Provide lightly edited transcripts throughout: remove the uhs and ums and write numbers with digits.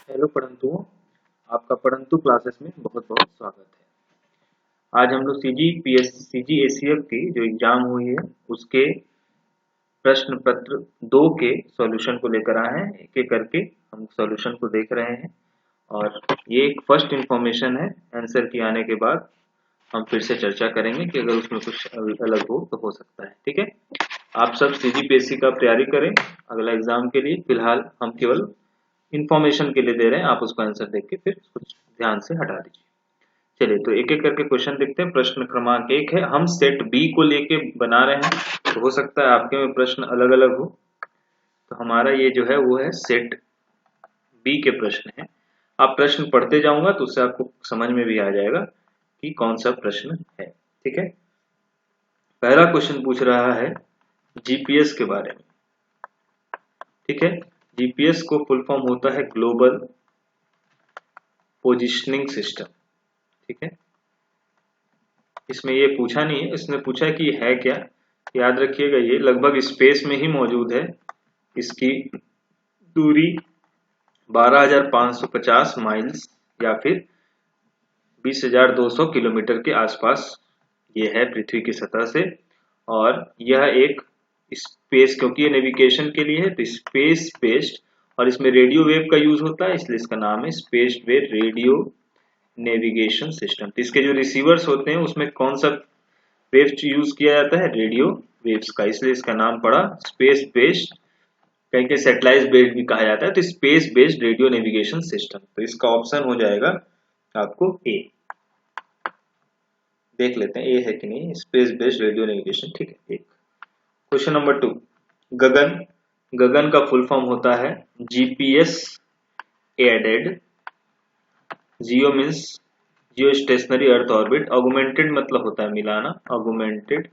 Hello पढ़ंतुओं, आपका पढ़ंतु classes में बहुत बहुत स्वागत है। आज हम लोग CGACF की जो एग्जाम हुई है उसके प्रश्न पत्र 2 के सॉल्यूशन को लेकर आए हैं। एक एक करके हम सॉल्यूशन को देख रहे हैं और ये एक फर्स्ट इंफॉर्मेशन है। आंसर की आने के बाद हम फिर से चर्चा करेंगे कि अगर उसमें कुछ अलग हो तो हो सकता है। ठीक है, आप सब CGPSC का तैयारी करें अगला एग्जाम के लिए। फिलहाल हम केवल इंफॉर्मेशन के लिए दे रहे हैं, आप उसको आंसर देख के फिर कुछ ध्यान से हटा दीजिए। चलिए तो एक एक करके क्वेश्चन देखते हैं। प्रश्न क्रमांक 1 है, हम सेट बी को लेके बना रहे हैं, तो हो सकता है आपके में प्रश्न अलग अलग हो। तो हमारा ये जो है वो है सेट बी के प्रश्न है। आप प्रश्न पढ़ते जाऊंगा तो उससे आपको समझ में भी आ जाएगा कि कौन सा प्रश्न है। ठीक है, पहला क्वेश्चन पूछ रहा है जीपीएस के बारे में। ठीक है, जीपीएस को फुल फॉर्म होता है ग्लोबल पोजिशनिंग सिस्टम। ठीक है, इसमें ये पूछा नहीं है, इसने पूछा कि है क्या। याद रखिएगा ये लगभग स्पेस में ही मौजूद है। इसकी दूरी 12,550 माइल्स या फिर 20,200 किलोमीटर के आसपास ये है पृथ्वी की सतह से। और यह एक स्पेस, क्योंकि ये नेविगेशन के लिए है तो स्पेस बेस्ड, और इसमें रेडियो वेव का यूज होता है, इसलिए इसका नाम है space wave radio navigation system. तो इसके जो रिसीवर्स होते हैं उसमें कौन सा वेव यूज किया जाता है? रेडियो वेव्स का, इसलिए इसका नाम पड़ा स्पेस बेस्ड। कहीं के सैटेलाइट बेस्ड भी कहा जाता है, तो space based radio navigation system. तो इसका ऑप्शन हो जाएगा आपको ए। देख लेते हैं ए है कि नहीं, स्पेस बेस्ड रेडियो नेविगेशन। ठीक है, एक क्वेश्चन नंबर 2, गगन। गगन का फुल फॉर्म होता है जीपीएस एडेड। जियो मीन्स जियो स्टेशनरी अर्थ ऑर्बिट। ऑगमेंटेड मतलब होता है मिलाना, ऑगमेंटेड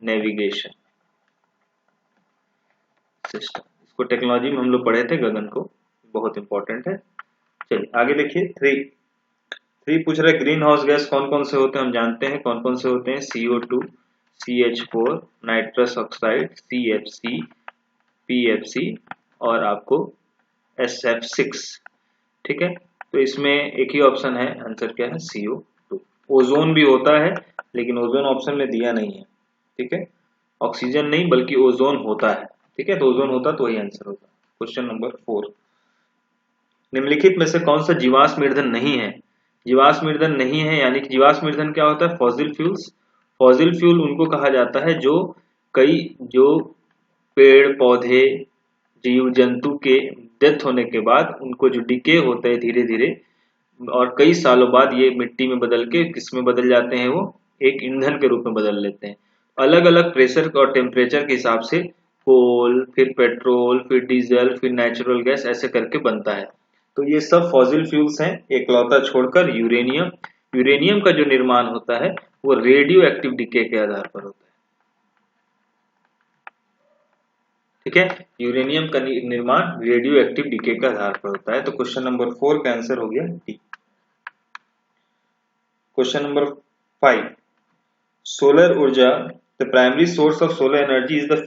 नेविगेशन सिस्टम। इसको टेक्नोलॉजी में हम लोग पढ़े थे गगन को, बहुत इंपॉर्टेंट है। चलिए आगे देखिए। थ्री पूछ रहे ग्रीन हाउस गैस कौन कौन से होते हैं, हम जानते हैं कौन कौन से होते हैं। CO2, CH4, nitrous oxide, CFC, PFC और आपको SF6। ठीक है, तो इसमें एक ही ऑप्शन है, आंसर क्या है? CO2। ओजोन भी होता है लेकिन ओजोन ऑप्शन में दिया नहीं है। ठीक है, ऑक्सीजन नहीं बल्कि ओजोन होता है। ठीक है, तो ओजोन होता तो वही आंसर होता। क्वेश्चन नंबर 4, निम्नलिखित में से कौन सा जीवाश्म ईंधन नहीं है? जीवाश्म ईंधन नहीं है यानी कि जीवाश्म ईंधन क्या होता है? Fossil fuels. फॉसिल फ्यूल उनको कहा जाता है जो पेड़ पौधे जीव जंतु के डेथ होने के बाद उनको जो डिके होता है धीरे धीरे और कई सालों बाद ये मिट्टी में बदल के किस में बदल जाते हैं? वो एक ईंधन के रूप में बदल लेते हैं। अलग अलग प्रेशर और टेम्परेचर के हिसाब से कोल, फिर पेट्रोल, फिर डीजल, फिर नेचुरल गैस, ऐसे करके बनता है। तो ये सब फॉसिल फ्यूल्स हैं, एकलौता छोड़कर यूरेनियम। यूरेनियम का जो निर्माण होता है वो रेडियो एक्टिव डिके के आधार पर होता है। ठीक है, यूरेनियम का निर्माण रेडियो एक्टिव डिके के आधार पर होता है। तो क्वेश्चन नंबर 4 का आंसर हो गया डी। क्वेश्चन नंबर 5, सोलर ऊर्जा। The primary source of solar energy is the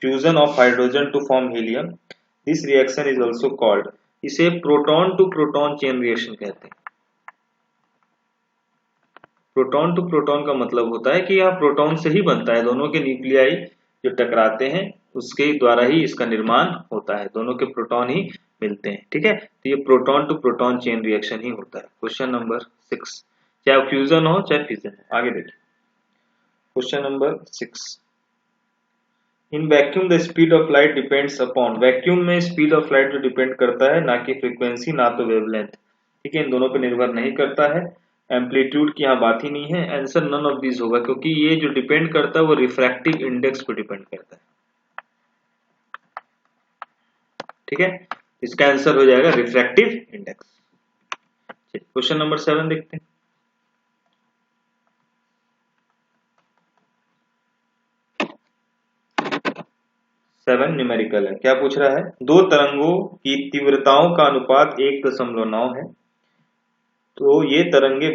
fusion of hydrogen to form helium. This reaction is also called, इसे proton to proton chain reaction कहते हैं। Proton to proton का मतलब होता है कि यह प्रोटॉन से ही बनता है, दोनों के न्यूक्लियाई जो टकराते हैं उसके द्वारा ही इसका निर्माण होता है, दोनों के प्रोटॉन ही मिलते हैं। ठीक है, तो ये proton to proton chain reaction ही होता है। क्वेश्चन नंबर 6, चाहे फ्यूजन हो चाहे फिजन हो। आगे देखिए question number 6, in vacuum the speed of light depends upon. Vacuum में स्पीड ऑफ लाइट जो डिपेंड करता है ना कि फ्रीक्वेंसी ना तो वेवलेंथ। ठीक है, इन दोनों पर निर्भर नहीं करता है। एम्पलीट्यूड की यहाँ बात ही नहीं है। आंसर नन ऑफ दीज होगा क्योंकि ये जो डिपेंड करता है वो रिफ्रैक्टिव इंडेक्स पर डिपेंड करता है। ठीक है, इसका आंसर हो जाएगा रिफ्रैक्टिव इंडेक्स। क्वेश्चन नंबर 7 देखते हैं। सेवन न्यूमेरिकल है। क्या पूछ रहा है? दो तरंगों की तीव्रताओं का अनुपात 1.9 है, तो ये तरंगे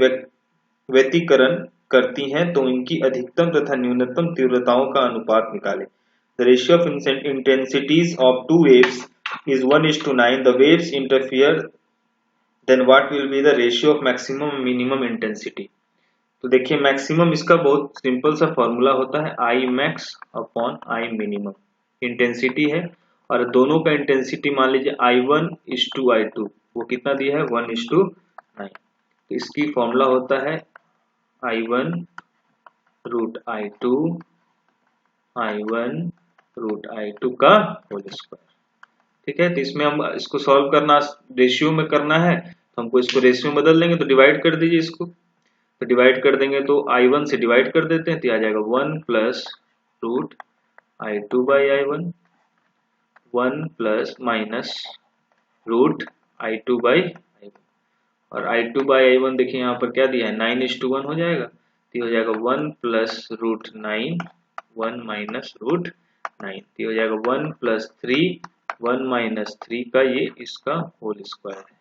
व्यतिकरण करती हैं, तो इनकी अधिकतम तथा न्यूनतम तीव्रताओं का अनुपात निकालें। The ratio of intensities of two waves is 1:9. The waves interfere then what will be the ratio of maximum minimum intensity. तो देखिए मैक्सिमम इसका बहुत सिंपल सा फॉर्मूला होता है I max upon I minimum. Intensity है और दोनों का इंटेंसिटी मान लीजिए I1:I2, वो कितना दिया है 1:9। तो इसकी फॉर्मूला होता है I1√I2 I1√I2 का होल स्क्वायर। ठीक है, तो इसमें हम इसको सॉल्व करना, रेशियो में करना है तो हमको इसको रेशियो में बदल देंगे, तो डिवाइड कर दीजिए इसको। तो डिवाइड कर देंगे तो I1 से डिवाइड कर देते हैं तो आ जाएगा 1+√I2/I1, 1+- और I2/I1 देखिए यहाँ पर क्या दिया है 9:1 हो जाएगा, तो हो जाएगा 1+√9 1-√9, तो हो जाएगा 1+3 1-3 का ये इसका होल स्क्वायर है,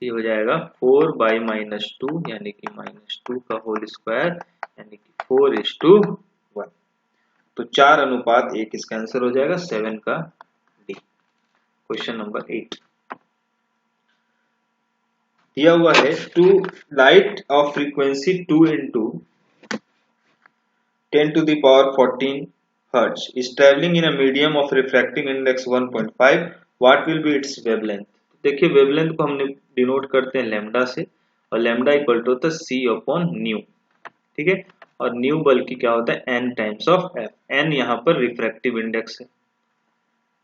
तो हो जाएगा 4/-2 यानी कि -2 का होल स्क्वायर यानी कि 4:1। तो 4:1 इसका आंसर हो जाएगा 7 का डी। क्वेश्चन नंबर 8 दिया हुआ है, two light of frequency 2 × 10⁻14 hertz is traveling in a medium of refracting index 1.5, what will be its wavelength। देखिए वेवलेंथ को हमने डिनोट करते हैं लैम्डा से, और लैम्डा इक्वल टू होता है C/न्यू। ठीक है, और न्यू बल्कि क्या होता है n times of f। n यहाँ पर रिफ्रैक्टिव इंडेक्स है,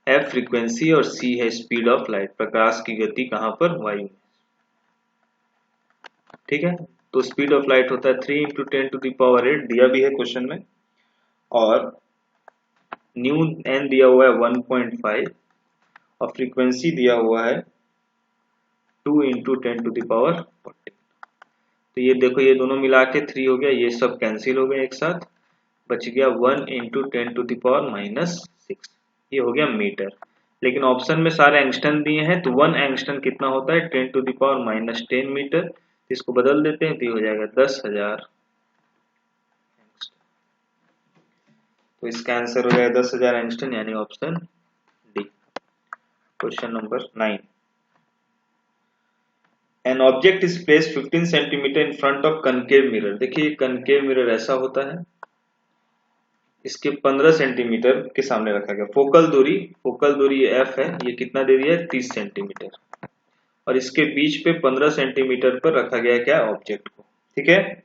f फ्रीक्वेंसी और c है स्पीड ऑफ लाइट, प्रकाश की गति कहाँ पर वायु में। ठीक है, तो स्पीड ऑफ लाइट होता है 3 × 10⁸ दिया भी है क्वेश्चन में, और न्यू n दिया हुआ है 1.5 और फ्रीक्वेंसी दिया हुआ है 2 × 10⁻14। तो ये देखो ये दोनों मिला के 3 हो गया, ये सब कैंसिल हो गया एक साथ, बच गया 1 × 10⁻⁻6, ये हो गया मीटर। लेकिन ऑप्शन में सारे एंगस्टन दिए हैं, तो 1 एंगस्टन कितना होता है 10⁻10 मीटर, इसको बदल देते हैं तो ये हो जाएगा 10,000। तो इसका आंसर हो जाएगा 10,000 एंगस्टन यानी option D. Question number 9 an object is placed 15 centimetre in front of concave mirror. देखिए कनकेव मिरर ऐसा होता है, इसके 15 सेंटीमीटर के सामने रखा गया। फोकल दूरी f है, ये कितना दे दिया है 30 सेंटीमीटर, और इसके बीच पे 15 सेंटीमीटर पर रखा गया क्या ऑब्जेक्ट को। ठीक है,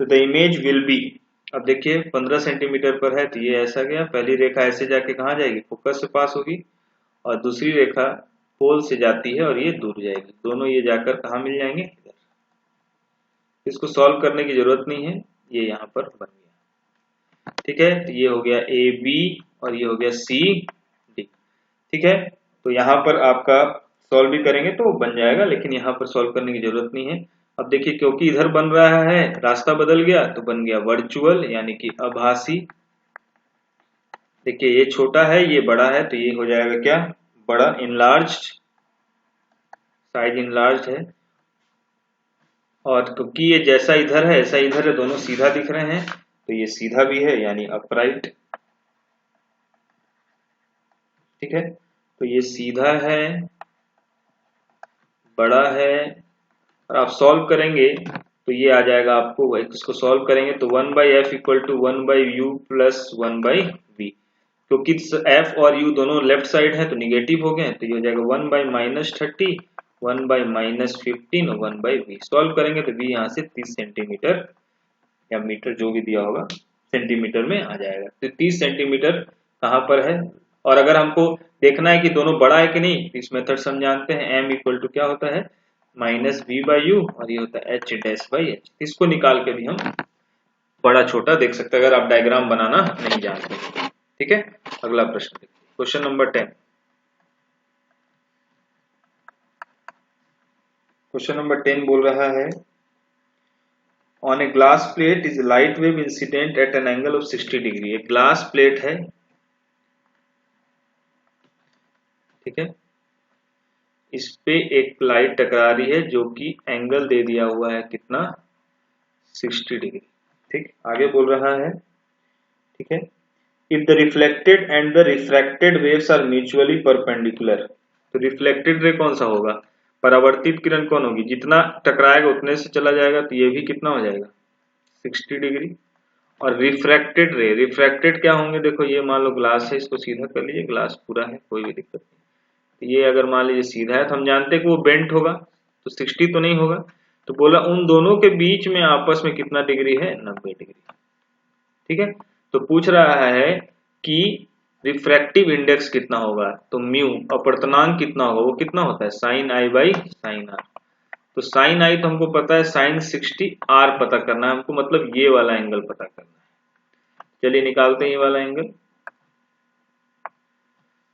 तो द इमेज विल बी, अब देखिए 15 सेंटीमीटर पर है तो ये ऐसा गया, पहली रेखा ऐसे जाके कहाँ जाएगी फोकस से पास होगी, और दूसरी रेखा पोल से जाती है और ये दूर जाएगी, दोनों ये जाकर कहाँ मिल जाएंगे इधर। इसको सॉल्व करने की जरूरत नहीं है, ये यहाँ पर बन गया। ठीक है, तो ये हो गया ए बी और ये हो गया सी डी। ठीक है, तो यहाँ पर आपका सॉल्व भी करेंगे तो बन जाएगा, लेकिन यहाँ पर सॉल्व करने की जरूरत नहीं है। अब देखिए क्योंकि इधर बन रहा है, रास्ता बदल गया तो बन गया वर्चुअल यानी कि आभासी। देखिए ये छोटा है ये बड़ा है, तो ये हो जाएगा क्या बड़ा, इनलार्ज्ड, साइज इनलार्ज्ड है, और क्योंकि ये जैसा इधर है ऐसा इधर है, दोनों सीधा दिख रहे हैं तो ये सीधा भी है यानी अपराइट। ठीक है, तो ये सीधा है, बड़ा है, और आप सॉल्व करेंगे तो ये आ जाएगा आपको, इसको सॉल्व करेंगे तो 1/f = 1/u + 1/v, क्योंकि f और u दोनों लेफ्ट साइड है तो निगेटिव हो गए, तो ये हो जाएगा 1/-30 1/-15 और 1/v। सॉल्व करेंगे तो v यहाँ से 30 सेंटीमीटर या मीटर जो भी दिया होगा सेंटीमीटर में आ जाएगा। तो 30 सेंटीमीटर कहाँ पर है, और अगर हमको देखना है कि दोनों बड़ा है कि नहीं तो इस मेथड से हम जानते हैं m = क्या होता है -v/u और ये होता है h'/h। इसको निकाल के भी हम बड़ा छोटा देख सकते हैं अगर आप डायग्राम बनाना नहीं जानते। ठीक है, अगला प्रश्न देखिए, क्वेश्चन नंबर 10। क्वेश्चन नंबर 10 बोल रहा है on a glass plate is light wave incident at an angle of 60 degree. एक ग्लास प्लेट है, ठीक है, इस पे एक लाइट टकरा रही है जो कि एंगल दे दिया हुआ है कितना 60 डिग्री। ठीक, आगे बोल रहा है, ठीक है, if the reflected and the refracted waves are mutually perpendicular. तो रिफ्लेक्टेड रे कौन सा होगा, परावर्तित किरण कौन होगी, जितना टकराएगा उतने से चला जाएगा, तो ये भी कितना हो जाएगा 60 डिग्री। और रिफ्रैक्टेड रे, रिफ्रैक्टेड क्या होंगे, देखो ये मान लो ग्लास है, इसको सीधा कर लीजिए, ग्लास पूरा है कोई भी दिक्कत नहीं, तो ये अगर मान लीजिए सीधा है तो हम जानते हैं कि वो बेंट होगा, तो 60 तो नहीं होगा, तो बोला उन दोनों के बीच में आपस में कितना डिग्री है, 90 डिग्री। ठीक है, तो पूछ रहा है कि रिफ्रैक्टिव इंडेक्स कितना होगा, तो म्यू अपवर्तनांक कितना होगा, वो कितना होता है sine i by sine r. तो साइन आई तो हमको पता है साइन 60, आर पता करना है हमको, मतलब ये वाला एंगल पता करना है। चलिए निकालते हैं ये वाला एंगल।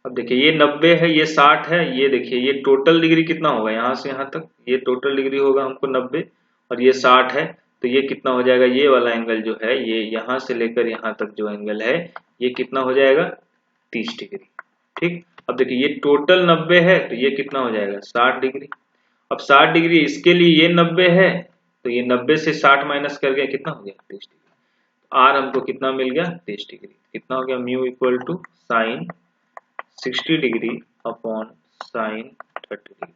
अब देखिए ये 90 है, ये 60 है, ये देखिए ये टोटल डिग्री कितना होगा यहाँ से यहाँ तक, ये टोटल डिग्री होगा हमको 90, और ये 60 है, तो ये कितना हो जाएगा, ये वाला एंगल जो है ये यहाँ से लेकर यहाँ तक जो एंगल है ये कितना हो जाएगा 30 डिग्री। ठीक, अब देखिए ये टोटल 90 है, तो ये कितना हो जाएगा 60 डिग्री। अब 60 डिग्री इसके लिए ये 90 है, तो ये 90 से 60 माइनस कर गया, कितना हो गया 30 डिग्री। आर हमको कितना मिल गया 30 डिग्री, कितना हो गया mu equal to sine 60 degree upon sine 30 degree.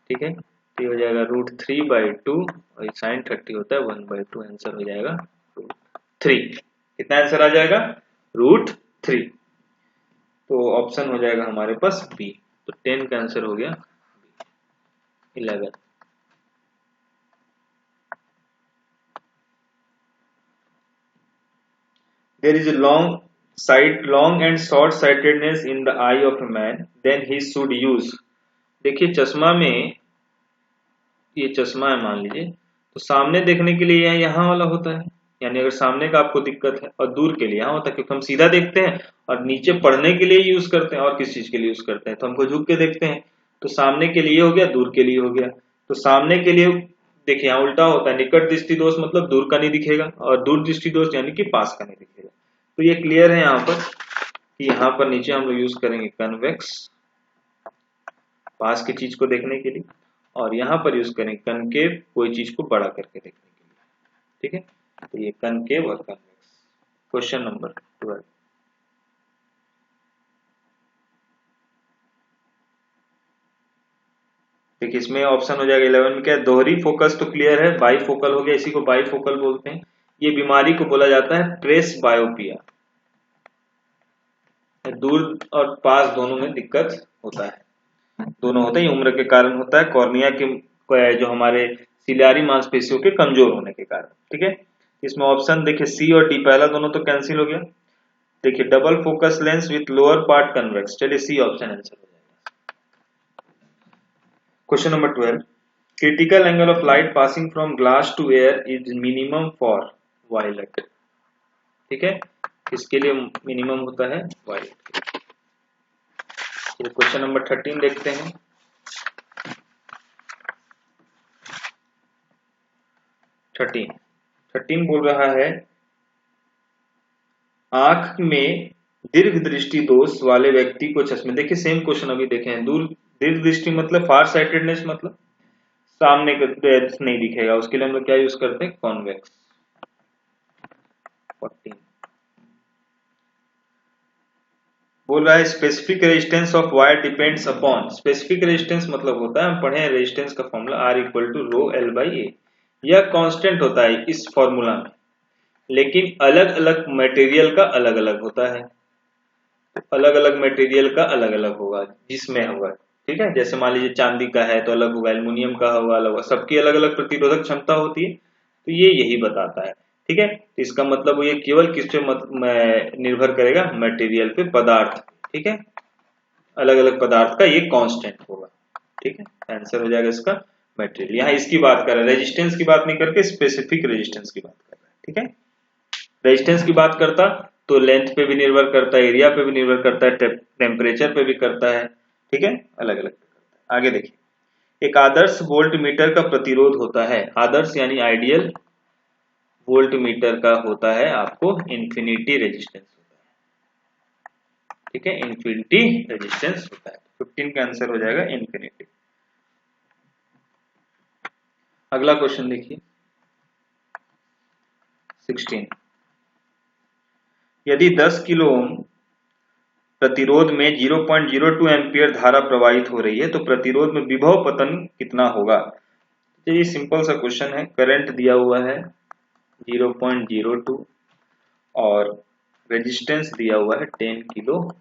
ठीक है, तो ये हो जाएगा √3/2, और ये साइन 30 होता है 1/2, आंसर हो जाएगा √3। कितना आंसर आ जाएगा √3, तो ऑप्शन हो जाएगा हमारे पास बी। तो 10 का आंसर हो गया 11। There is a long and short sightedness in the eye of a man, then he should use। देखिए चश्मा में, ये चश्मा है मान लीजिए, तो सामने देखने के लिए यहाँ वाला होता है, यानी अगर सामने का आपको दिक्कत है, और दूर के लिए यहाँ होता है क्योंकि हम सीधा देखते हैं, और नीचे पढ़ने के लिए यूज करते हैं, और किस चीज के लिए यूज करते हैं, तो हमको झुक के देखते हैं, तो सामने के लिए हो गया, दूर के लिए हो गया। तो सामने के लिए देखिए यहाँ उल्टा होता है, निकट दृष्टि दोष मतलब दूर का नहीं दिखेगा, और दूर दृष्टि दोष यानी कि पास का नहीं दिखेगा। तो ये क्लियर है यहाँ पर कि यहाँ पर नीचे हम लोग यूज करेंगे कन्वेक्स, पास की चीज को देखने के लिए, और यहाँ पर यूज करेंगे कनकेव, कोई चीज को बड़ा करके देखने के लिए। ठीक है, तो ये कनकेव और कन्वेक्स। Question number 12। देखिए इसमें ऑप्शन हो जाएगा 11 में क्या है, दोहरी फोकस तो क्लियर है, बाई फोकल हो गया, इसी को बाई फोकल बोलते हैं। ये बीमारी को बोला जाता है प्रेस बायोपिया, दूर और पास दोनों में दिक्कत होता है, दोनों होते हैं, उम्र के कारण होता है, कॉर्निया के जो हमारे सिलियारी मांसपेशियों के कमजोर होने के कारण। ठीक है, इसमें ऑप्शन देखिए सी और डी, पहला दोनों तो कैंसिल हो गया। देखिए double focus lens with lower part convex, चलिए सी ऑप्शन आंसर हो जाएगा। Question number 12, critical angle of light passing from glass to air is minimum for violet. ठीक है, इसके लिए मिनिमम होता है वायलेट। क्वेश्चन नंबर 13 देखते हैं। 13 बोल रहा है आंख में दीर्घ दृष्टि दोष वाले व्यक्ति को चश्मे, देखिए सेम क्वेश्चन अभी देखे हैं, दूर दीर्घ दृष्टि मतलब फार साइटेडनेस, मतलब सामने का नहीं दिखेगा, उसके लिए हम लोग क्या यूज करते हैं कॉन्वेक्स। 14 बोल रहा है specific resistance of wire depends upon, specific resistance मतलब होता है, हम पढ़े हैं रेजिस्टेंस का formula R equal to rho L by A, यह कांस्टेंट होता है इस फॉर्मूला में, लेकिन अलग अलग मटेरियल का अलग अलग होता है, अलग अलग मटेरियल का अलग अलग होगा जिसमें होगा। ठीक है, जैसे मान लीजिए चांदी का है तो अलग होगा, एल्युमिनियम का होगा अलग होगा, सबकी अलग अलग प्रतिरोधक क्षमता होती है, तो ये यही बताता है। ठीक है, तो इसका मतलब ये केवल किस पे निर्भर करेगा, मटेरियल पे, पदार्थ। ठीक है, अलग अलग पदार्थ का ये कांस्टेंट होगा। ठीक है, आंसर हो जाएगा इसका मटेरियल। यहाँ इसकी बात कर रहा है, रेजिस्टेंस की बात नहीं करके स्पेसिफिक रेजिस्टेंस की बात कर रहा है। ठीक है, रेजिस्टेंस की बात करता तो लेंथ पे भी निर्भर करता है, एरिया पे भी निर्भर करता है, टेम्परेचर पे भी करता है। ठीक है, अलग अलग करता है। आगे देखिए, एक आदर्श वोल्ट मीटर का प्रतिरोध होता है, आदर्श यानी आइडियल वोल्ट मीटर का होता है आपको इंफिनिटी रेजिस्टेंस होता है। ठीक है, इंफिनिटी रेजिस्टेंस होता है। 15 का आंसर हो जाएगा इंफिनिटी। अगला क्वेश्चन देखिए 16, यदि 10 किलो ओम प्रतिरोध में 0.02 एम्पियर धारा प्रवाहित हो रही है, तो प्रतिरोध में विभव पतन कितना होगा। तो ये सिंपल सा क्वेश्चन है। करंट दिया हुआ है 0.02 और रेजिस्टेंस दिया हुआ है 10 किलो।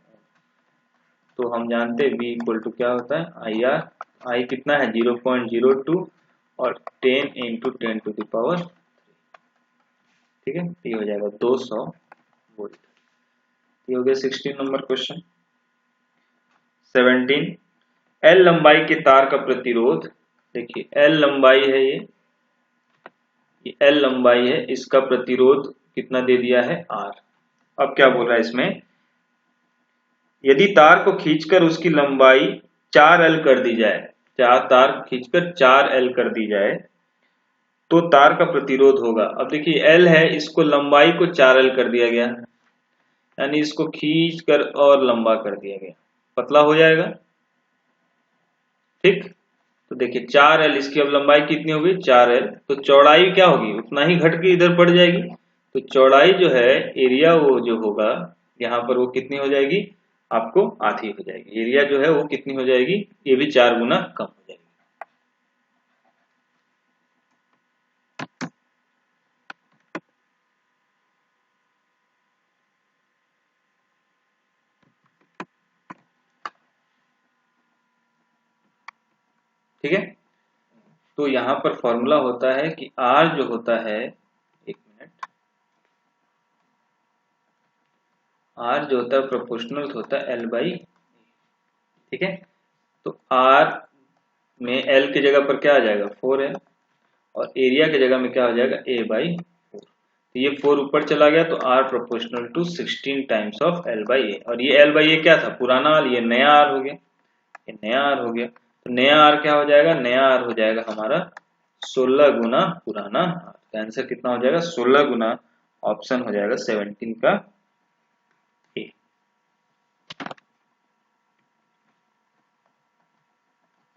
तो हम जानते हैं V इक्वल टू क्या होता है, आई आर। आई कितना है 0.02 और 10 इंटू 10 टू द पावर, ठीक है, ये हो जाएगा 200 वोल्ट। ये हो गया 16 नंबर क्वेश्चन। 17, L लंबाई के तार का प्रतिरोध, देखिए L लंबाई है, ये L लंबाई है, इसका प्रतिरोध कितना दे दिया है R। अब क्या बोल रहा है इसमें, यदि तार को खींचकर उसकी लंबाई 4L कर दी जाए, तार खींचकर 4L कर दी जाए तो तार का प्रतिरोध होगा। अब देखिए L है, इसको लंबाई को 4L कर दिया गया, यानी इसको खींचकर और लंबा कर दिया गया, पतला हो जाएगा, ठीक। तो देखिए 4L, इसकी अब लंबाई कितनी होगी 4L, तो चौड़ाई क्या होगी उतना ही घट के इधर बढ़ जाएगी। तो चौड़ाई जो है, एरिया वो जो होगा यहाँ पर, वो कितनी हो जाएगी आपको, आधी हो जाएगी। एरिया जो है वो कितनी हो जाएगी, ये भी 4 गुना कम हो जाएगी। ठीक है, तो यहाँ पर फॉर्मूला होता है कि R जो होता है, एक मिनट, R जो होता है प्रोपोर्शनल होता है L बाई, ठीक है। तो R में L की जगह पर क्या आ जाएगा 4L, और एरिया की जगह में क्या हो जाएगा A बाई 4। तो ये 4 ऊपर चला गया, तो R proportional to 16 times of L by A। और ये L बाई A क्या था, पुराना R, ये नया R हो गया, ये नया R हो गया। तो नया R क्या हो जाएगा, नया R हो जाएगा हमारा 16 गुना पुराना R। तो आंसर कितना हो जाएगा 16 गुना, ऑप्शन हो जाएगा 17 का ए।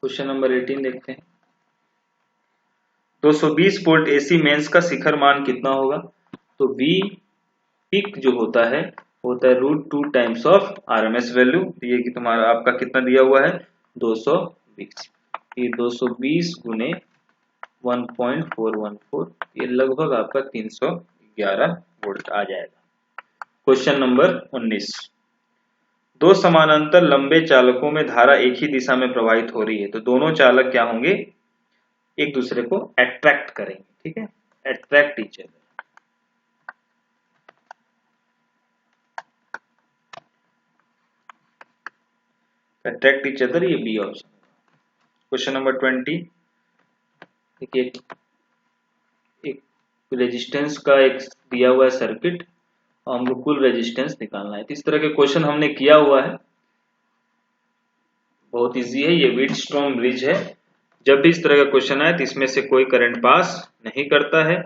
क्वेश्चन नंबर 18 देखते हैं। 220 वोल्ट एसी मेंस का शिखर मान कितना होगा। तो V पीक जो होता है √2 टाइम्स ऑफ RMS वैल्यू। ये कि तुम्हारा आपका कितना दिया हुआ है 220, ये 220 गुने 1.414, ये लगभग आपका 311 वोल्ट आ जाएगा। क्वेश्चन नंबर 19, दो समानांतर लंबे चालकों में धारा एक ही दिशा में प्रवाहित हो रही है, तो दोनों चालक क्या होंगे, एक दूसरे को अट्रैक्ट करेंगे, ठीक है, attract each other. Attract each other, ये बी ऑप्शन। क्वेश्चन नंबर 20, देखिए एक रेजिस्टेंस का एक दिया हुआ है सर्किट, और हमको कुल रेजिस्टेंस निकालना है। तो इस तरह के क्वेश्चन हमने किया हुआ है, बहुत इजी है, ये व्हीटस्ट्रॉम ब्रिज है। जब भी इस तरह का क्वेश्चन आए तो इसमें से कोई करंट पास नहीं करता है,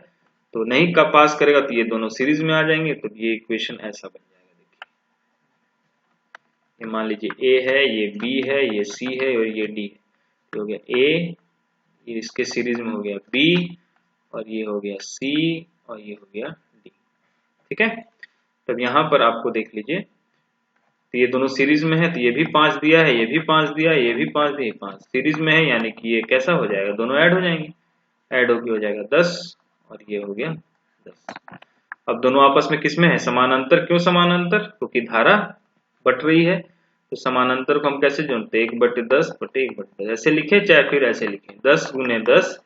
तो नहीं का पास करेगा तो ये दोनों सीरीज में आ जाएंगे, तो ये इक्वेशन ऐसा बन जाएगा। देखिए ये मान लीजिए ए है, ये बी है, ये सी है और ये डी है। तो हो गया ए, ये इसके सीरीज में हो गया बी, और ये हो गया सी, और ये हो गया डी, ठीक है। तब यहाँ पर आपको देख लीजिए, तो ये दोनों सीरीज में है, तो ये भी 5 दिया है, ये भी 5 दिया है, ये भी 5 दिया, 5 सीरीज में है, यानी कि ये कैसा हो जाएगा, दोनों ऐड हो जाएंगे, ऐड होके हो जाएगा 10, और ये हो गया 10। अब दोनों आपस में किसमें है, समानांतर। क्यों समानांतर, क्योंकि धारा बट रही है। तो समानांतर को हम कैसे जोड़ते हैं, 1/10 बटे 1/10, ऐसे लिखे चाहे फिर ऐसे लिखे, 10 गुने 10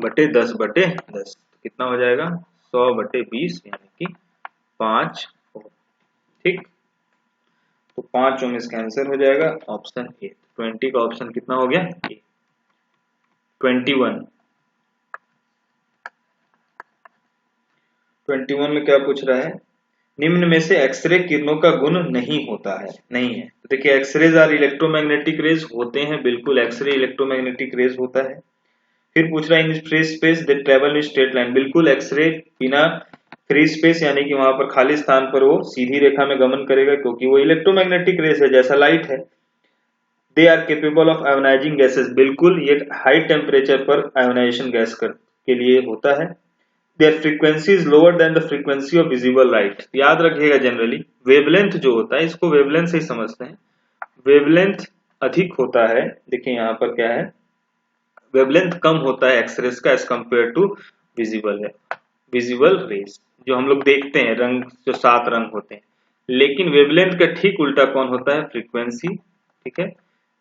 बटे 10 बटे 10, कितना हो जाएगा 100/20, यानी कि 5 ओम, ठीक। तो 5 ओम इसका आंसर हो जाएगा ऑप्शन ए। 20 का ऑप्शन कितना हो गया ए। 21 में क्या पूछ रहा है, निम्न में से एक्सरे किरणों का गुण नहीं होता है, नहीं है। तो देखिए एक्सरेज आर इलेक्ट्रोमैग्नेटिक रेज होते हैं, बिल्कुल एक्सरे इलेक्ट्रोमैग्नेटिक रेज होता है। फिर पूछ रहा है in free space they travel in straight line, बिल्कुल एक्सरे बिना फ्री स्पेस यानी कि वहां पर खाली स्थान पर वो सीधी रेखा में गमन करेगा, क्योंकि वो इलेक्ट्रोमैग्नेटिक रेज है, जैसा लाइट है। They are capable of ionising gases, बिल्कुल ये हाई टेम्परेचर पर आयोनाइजेशन गैस के लिए होता है। Their frequency is lower than the frequency of visible light. याद रखिएगा जनरली वेवलेंथ जो होता है, इसको वेवलेंथ से ही समझते हैं। वेवलेंथ अधिक होता है, देखिए यहाँ पर क्या है, वेवलेंथ कम होता है एक्सरेज का एज कंपेयर टू विजिबल है, विजिबल रेज जो हम लोग देखते हैं, रंग जो 7 रंग होते हैं। लेकिन वेवलेंथ का ठीक उल्टा कौन होता है, फ्रीक्वेंसी। ठीक है,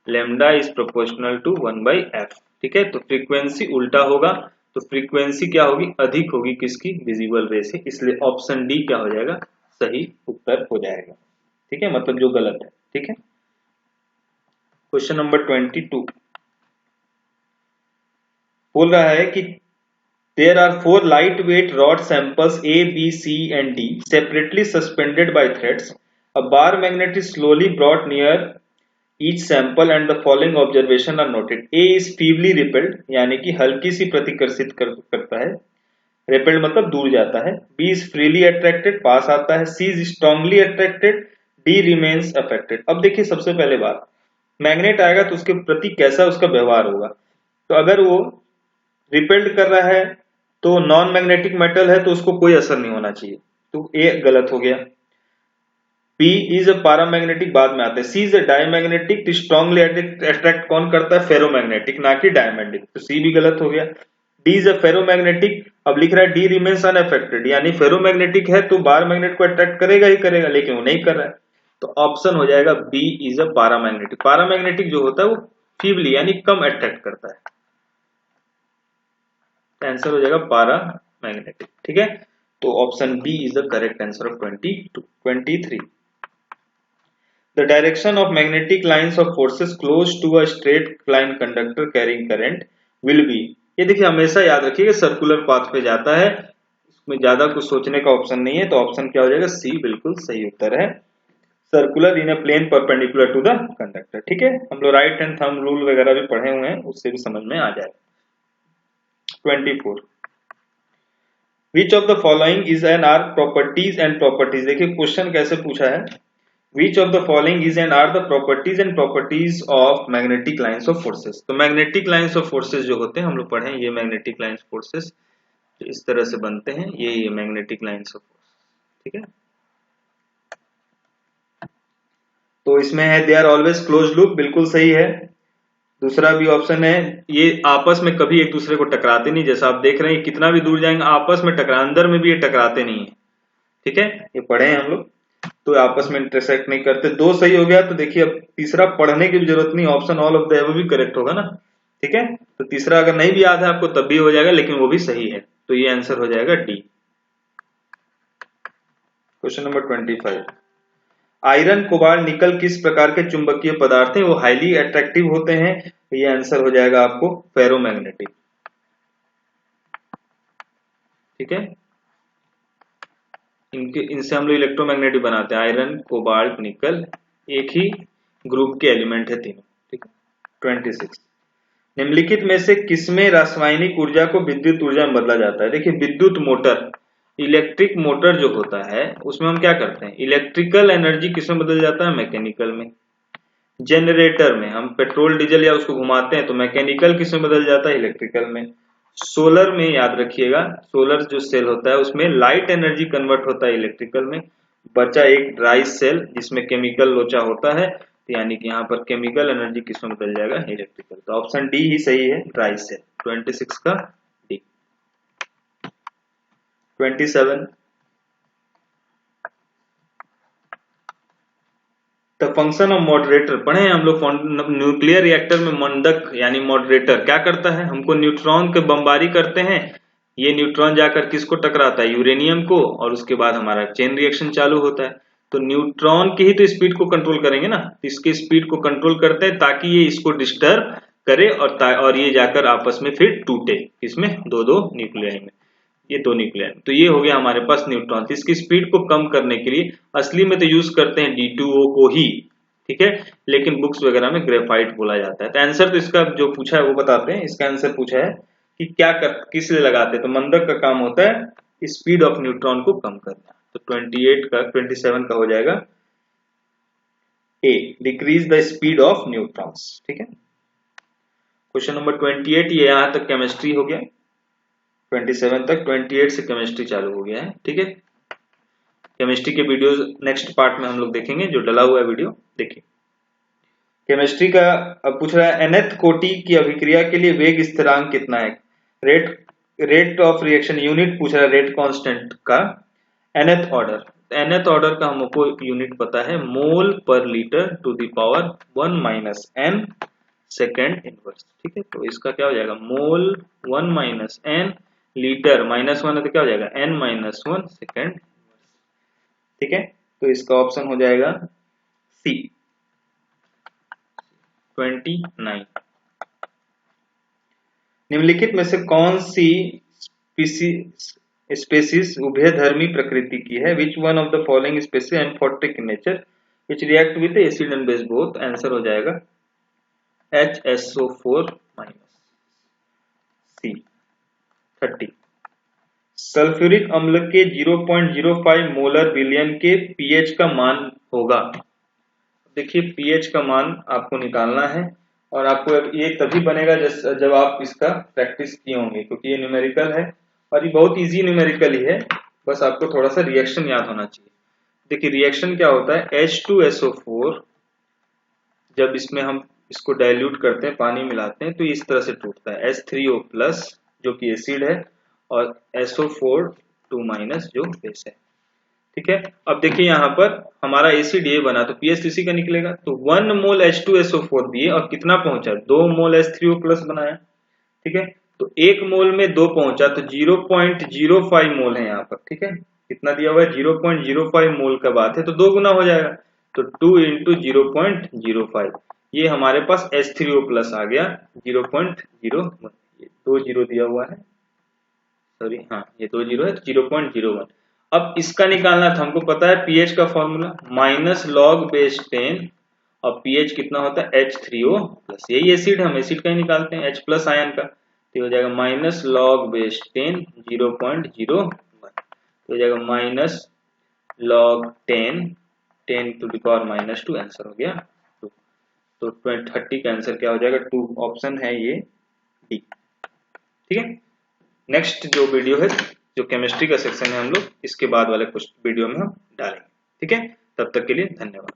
lambda is proportional to 1/f। ठीक है, तो फ्रीक्वेंसी उल्टा होगा, तो फ्रीक्वेंसी क्या होगी, अधिक होगी किसकी, विजिबल रे से। इसलिए ऑप्शन डी क्या हो जाएगा, सही उत्तर हो जाएगा। ठीक है, मतलब जो गलत है। ठीक है, क्वेश्चन नंबर 22 बोल रहा है कि there are 4 lightweight rod samples A, B, C and D separately suspended by threads. A bar magnet is slowly brought near each sample and the following observation are noted. A is feebly repelled, यानी कि हल्की सी प्रतिकर्षित करता है, repelled मतलब दूर जाता है। B is freely attracted, पास आता है। C is strongly attracted, D remains affected। अब देखिए सबसे पहले बात, मैग्नेट आएगा तो उसके प्रति कैसा उसका व्यवहार होगा। तो अगर वो रिपेल्ड कर रहा है तो नॉन मैग्नेटिक मेटल है तो उसको कोई असर नहीं होना चाहिए, तो ए गलत हो गया। बी इज अ पैरामैग्नेटिक, बाद में आते हैं। सी इज अ डायमैग्नेटिक, तो स्ट्रांगली अट्रैक्ट कौन करता है, फेरोमैग्नेटिक, ना कि डायमैग्नेटिक, तो सी भी गलत हो गया। डी इज अ फेरोमैग्नेटिक, अब लिख रहा है डी रिमेन्स अनअफेक्टेड, यानी फेरोमैग्नेटिक है तो बार मैग्नेट को अट्रैक्ट करेगा ही करेगा, लेकिन वो नहीं कर रहा है, तो ऑप्शन हो जाएगा B is a paramagnetic. Paramagnetic जो होता है वो फीबली यानी कम अट्रैक्ट करता है, आंसर हो जाएगा पारा मैग्नेटिक। ठीक है, तो option B is the correct answer of 23। The direction of magnetic lines of forces close to a straight line conductor carrying current will be, ये देखिए हमेशा याद रखिएगा सर्कुलर पाथ पे जाता है, इसमें ज्यादा कुछ सोचने का ऑप्शन नहीं है, तो ऑप्शन क्या हो जाएगा, सी बिल्कुल सही उत्तर है, circular in a plane perpendicular to the conductor. ठीक है, हम लोग राइट एंड थंब रूल वगैरह भी पढ़े हुए हैं, उससे भी समझ में आ जाएगा। 24 which of the following is and are properties and properties, देखिए क्वेश्चन कैसे पूछा है, which of the following is and are the properties and properties of magnetic lines of forces. तो मैग्नेटिक लाइंस ऑफ फोर्सेस जो होते हैं हम लोग पढ़े, ये मैग्नेटिक लाइंस फोर्सेस इस तरह से बनते हैं, ये मैग्नेटिक लाइंस ऑफ फोर्स। ठीक है, तो इसमें है they are always close loop, बिल्कुल सही है। दूसरा भी ऑप्शन है, ये आपस में कभी एक दूसरे को टकराते नहीं, जैसा आप देख रहे हैं कितना भी दूर जाएंगे आपस में टकरा, अंदर में भी ये टकराते नहीं है। ठीक है, ये पढ़े हैं हम लोग, तो आपस में इंटरसेक्ट नहीं करते। दो सही हो गया, तो देखिए अब तीसरा पढ़ने की भी जरूरत नहीं, option all of the above भी करेक्ट होगा ना। ठीक है, तो तीसरा अगर नहीं भी याद है आपको तब भी हो जाएगा, लेकिन वो भी सही है, तो ये आंसर हो जाएगा D. Question number 25 iron cobalt nickel किस प्रकार के चुंबकीय पदार्थ हैं, वो हाईली अट्रैक्टिव होते हैं, तो ये आंसर हो जाएगा आपको फेरोमैग्नेटिक। ठीक है, इनसे हम लोग इलेक्ट्रोमैग्नेटिक बनाते हैं, आयरन कोबाल्ट निकल एक ही ग्रुप के एलिमेंट है तीनों। ठीक है, 26 निम्नलिखित में से किसमें रासायनिक ऊर्जा को विद्युत ऊर्जा में बदला जाता है। देखिए विद्युत मोटर, इलेक्ट्रिक मोटर जो होता है उसमें हम क्या करते हैं, इलेक्ट्रिकल एनर्जी किसमें बदल जाता है, मैकेनिकल में। जनरेटर में हम पेट्रोल डीजल या उसको घुमाते हैं तो मैकेनिकल किसमें बदल जाता है, इलेक्ट्रिकल में। सोलर में याद रखिएगा, सोलर जो सेल होता है उसमें लाइट एनर्जी कन्वर्ट होता है इलेक्ट्रिकल में। बचा एक ड्राई सेल जिसमें केमिकल लोचा होता है, तो यानी कि यहाँ पर केमिकल एनर्जी किसमें बदल जाएगा, इलेक्ट्रिकल। तो ऑप्शन डी ही सही है, ड्राई सेल, 26 का D. 27 the function of moderator पढ़े हैं हम लोग, न्यूक्लियर रिएक्टर में मंदक यानी मॉडरेटर क्या करता है, हमको न्यूट्रॉन के बमबारी करते हैं, ये न्यूट्रॉन जाकर किसको टकराता है, यूरेनियम को, और उसके बाद हमारा चेन रिएक्शन चालू होता है। तो न्यूट्रॉन की ही तो स्पीड को कंट्रोल करेंगे ना, इसकी स्पीड को कंट्रोल करते हैं ताकि ये इसको डिस्टर्ब करे और ये जाकर आपस में फिर टूटे, इसमें दो दो न्यूक्लियाई में, ये दो न्यूक्लियाई, तो ये हो गया हमारे पास न्यूट्रॉन। तो इसकी स्पीड को कम करने के लिए असली में तो यूज करते हैं D2O को ही, ठीक है, लेकिन बुक्स वगैरह में ग्रेफाइट बोला जाता है। तो आंसर तो इसका जो पूछा है वो बताते हैं, इसका आंसर पूछा है कि किस लिए लगाते हैं, तो मंदक का काम होता है स्पीड ऑफ न्यूट्रॉन को कम करना। तो 27 का हो जाएगा A, decrease the speed of neutrons. ठीक है, क्वेश्चन नंबर 28, ये यहां तक केमिस्ट्री हो गया। 27 तक, 28 से केमिस्ट्री चालू हो गया है। ठीक है, केमिस्ट्री के वीडियोस नेक्स्ट पार्ट में हम लोग देखेंगे, जो डला हुआ है वीडियो देखिए। केमिस्ट्री का अब पूछ रहा है nth कोटि की अभिक्रिया के लिए वेग स्थिरांक कितना है। रेट ऑफ रिएक्शन यूनिट पूछ रहा है, रेट कांस्टेंट का nth ऑर्डर। nth ऑर्डर का हमको यूनिट पता है, मोल पर litre to the power 1 minus n second inverse. ठीक है, तो इसका क्या हो जाएगा, mole 1 minus n litre minus 1 है तो क्या हो जाएगा n माइनस 1 सेकेंड। ठीक है, तो इसका ऑप्शन हो जाएगा सी 29। निम्नलिखित में से कौन सी स्पेसीज उभयधर्मी प्रकृति की है। Which one of the following species amphoteric in nature which react with acid and base both. Answer हो जाएगा HSO4 माइनस सी 30। सल्फ्यूरिक अम्ल के 0.05 मोलर विलयन के पीएच का मान होगा। देखिए पीएच का मान आपको निकालना है और आपको ये तभी बनेगा जब आप इसका प्रैक्टिस किए होंगे, क्योंकि ये न्यूमेरिकल है और ये बहुत इजी न्यूमेरिकल ही है, बस आपको थोड़ा सा रिएक्शन याद होना चाहिए। देखिए रिएक्शन क्या होता है, H2SO4 जब इसमें हम इसको डाइल्यूट करते हैं, पानी मिलाते हैं, तो इस तरह से टूटता है H3O प्लस जो कि एसिड है और SO4 2 माइनस जो बेस है। ठीक है, अब देखिए यहाँ पर हमारा एसिड ये बना तो पीएच इसी का निकलेगा, तो 1 मोल H2SO4 दिए और कितना पहुंचा, 2 मोल H3O प्लस बनाया। ठीक है, तो 1 मोल में 2 पहुंचा तो 0.05 मोल है यहाँ पर। ठीक है, कितना दिया हुआ है 0.05 मोल का बात है तो 2 गुना हो जाएगा, तो 2 इंटू 0.05 ये हमारे पास H3O प्लस आ गया 0.01। ये 2 जीरो दिया हुआ है, सॉरी हाँ ये 2 जीरो है, 0.01। अब इसका निकालना था, हमको पता है पीएच का फॉर्मूला माइनस लॉग बेस 10 और पीएच कितना होता है H3O प्लस, यही एसिड हम एसिड का ही निकालते हैं H प्लस आयन का, तो हो जाएगा माइनस लॉग बेस 10 0.01 तो हो जाएगा minus log 10 to the power minus 2, answer हो गया 2। तो 30 का आंसर क्या हो जाएगा 2, ऑप्शन है ये डी। ठीक है, नेक्स्ट जो वीडियो है जो केमिस्ट्री का सेक्शन है हम लोग इसके बाद वाले कुछ वीडियो में हम डालेंगे। ठीक है, तब तक के लिए धन्यवाद।